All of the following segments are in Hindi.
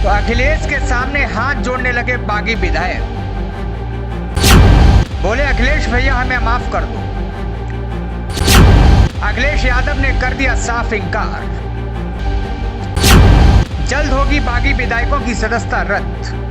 तो अखिलेश के सामने हाथ जोड़ने लगे बागी विधायक। बोले अखिलेश भैया हमें माफ कर दो। अखिलेश यादव ने कर दिया साफ इंकार। जल्द होगी बागी विधायकों की सदस्यता रद्द।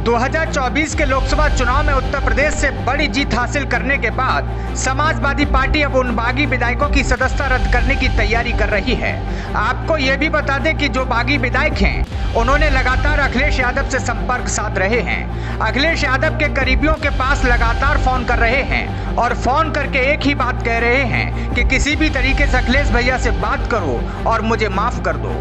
2024 के लोकसभा चुनाव में उत्तर प्रदेश से बड़ी जीत हासिल करने के बाद समाजवादी पार्टी अब उन बागी विधायकों की सदस्यता रद्द करने की तैयारी कर रही है। आपको यह भी बता दें कि जो बागी विधायक हैं उन्होंने लगातार अखिलेश यादव से संपर्क साध रहे हैं। अखिलेश यादव के करीबियों के पास लगातार फोन कर रहे हैं और फोन करके एक ही बात कह रहे हैं कि किसी भी तरीके से अखिलेश भैया से बात करो और मुझे माफ कर दो।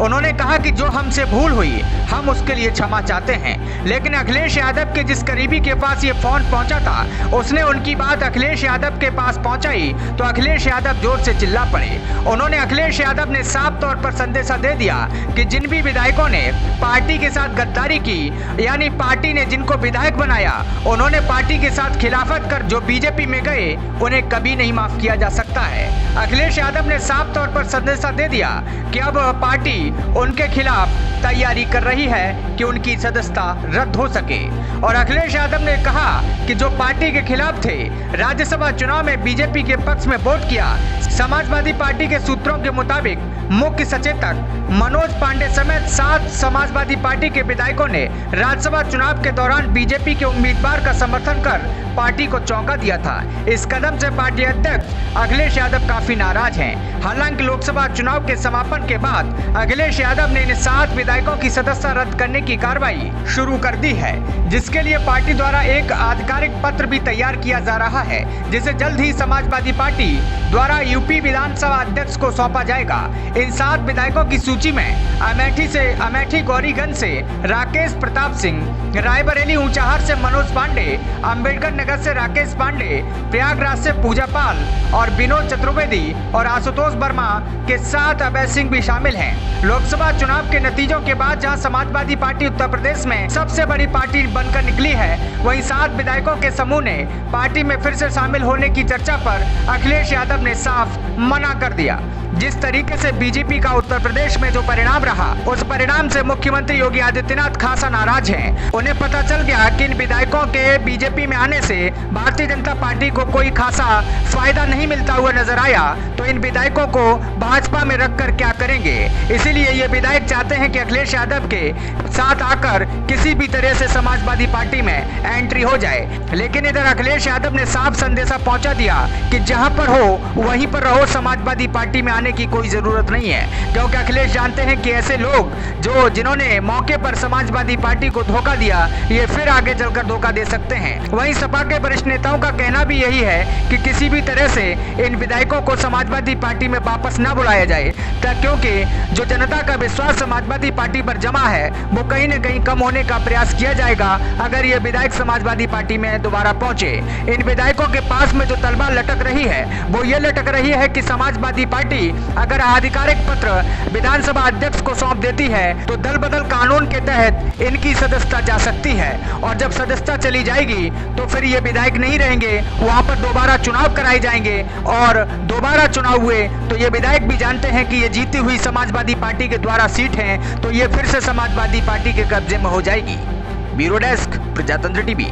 उन्होंने कहा कि जो हमसे भूल हुई हम उसके लिए क्षमा चाहते हैं। लेकिन अखिलेश यादव के जिस करीबी के पास ये फोन पहुंचा था उसने उनकी बात अखिलेश यादव के पास पहुंचाई तो अखिलेश यादव जोर से चिल्ला पड़े। उन्होंने अखिलेश यादव ने साफ तौर पर संदेशा दे दिया कि जिन भी विधायकों ने पार्टी के साथ गद्दारी की, यानी पार्टी ने जिनको विधायक बनाया उन्होंने पार्टी के साथ खिलाफत कर जो बीजेपी में गए उन्हें कभी नहीं माफ किया जा सकता है। अखिलेश यादव ने साफ तौर पर संदेशा दे दिया कि अब पार्टी उनके खिलाफ तैयारी कर रही है कि उनकी सदस्यता रद्द हो सके। और अखिलेश यादव ने कहा कि जो पार्टी के खिलाफ थे राज्यसभा चुनाव में बीजेपी के पक्ष में वोट किया। समाजवादी पार्टी के सूत्रों के मुताबिक मुख्य सचेतक मनोज पांडे समेत 7 समाजवादी पार्टी के विधायकों ने राज्यसभा चुनाव के दौरान बीजेपी के उम्मीदवार का समर्थन कर पार्टी को चौंका दिया था। इस कदम से पार्टी अध्यक्ष अखिलेश यादव काफी नाराज हैं। हालांकि लोकसभा चुनाव के समापन के बाद अखिलेश यादव ने इन 7 विधायकों की सदस्यता रद्द करने की कार्रवाई शुरू कर दी है, जिसके लिए पार्टी द्वारा एक आधिकारिक पत्र भी तैयार किया जा रहा है, जिसे जल्द ही समाजवादी पार्टी द्वारा यूपी विधानसभा अध्यक्ष को सौंपा जाएगा। इन 7 विधायकों की सूची में अमेठी गौरीगंज से राकेश प्रताप सिंह, रायबरेली ऊंचाहार से मनोज पांडे, अम्बेडकर नगर से राकेश पांडे, प्रयागराज से पूजा पाल और विनोद चतुर्वेदी और आशुतोष वर्मा के साथ अभय सिंह भी शामिल हैं। लोकसभा चुनाव के नतीजों के बाद जहां समाजवादी पार्टी उत्तर प्रदेश में सबसे बड़ी पार्टी बनकर निकली है, वहीं 7 विधायकों के समूह ने पार्टी में फिर से शामिल होने की चर्चा पर अखिलेश यादव ने साफ मना कर दिया। जिस तरीके से बीजेपी का उत्तर प्रदेश में जो परिणाम रहा, उस परिणाम से मुख्यमंत्री योगी आदित्यनाथ खासा नाराज हैं। उन्हें पता चल गया कि इन विधायकों के बीजेपी में आने से भारतीय जनता पार्टी को कोई खासा फायदा नहीं मिलता हुआ नजर आया, तो इन विधायकों को भाजपा में रखकर क्या करेंगे। इसीलिए ये विधायक चाहते हैं कि अखिलेश यादव के साथ आकर किसी भी तरह से समाजवादी पार्टी में एंट्री हो जाए। लेकिन इधर अखिलेश यादव ने साफ संदेशा पहुंचा दिया कि जहां पर हो वहीं पर रहो, समाजवादी पार्टी में आने की कोई जरूरत नहीं है, क्योंकि अखिलेश जानते हैं कि ऐसे लोग जिन्होंने मौके पर समाजवादी पार्टी को धोखा दिया, ये फिर आगे चलकर धोखा दे सकते हैं। वहीं सपा के वरिष्ठ नेताओं का कहना भी यही है कि किसी भी तरह से इन विधायकों को समाजवादी पार्टी में वापस न बुलाया जाए, क्योंकि जो जनता का विश्वास समाजवादी पार्टी पर जमा है वो कहीं न कहीं कम होने का प्रयास किया जाएगा अगर ये विधायक समाजवादी पार्टी में दोबारा पहुंचे। इन विधायकों के पास में जो तलवार लटक रही है वो ये लटक रही है कि समाजवादी पार्टी अगर आधिकारिक पत्र विधानसभा अध्यक्ष को सौंप देती है तो दल बदल कानून के तहत इनकी सदस्यता जा सकती है, और जब सदस्यता चली जाएगी तो फिर ये विधायक नहीं रहेंगे, वहां पर दोबारा चुनाव कराए जाएंगे और दोबारा चुनाव हुए तो ये विधायक भी जानते हैं कि ये जीती हुई समाजवादी पार्टी के द्वारा सीट है, तो ये फिर से समाजवादी पार्टी के कब्जे में हो जाएगी। ब्यूरो डेस्क, प्रजातंत्र टीवी।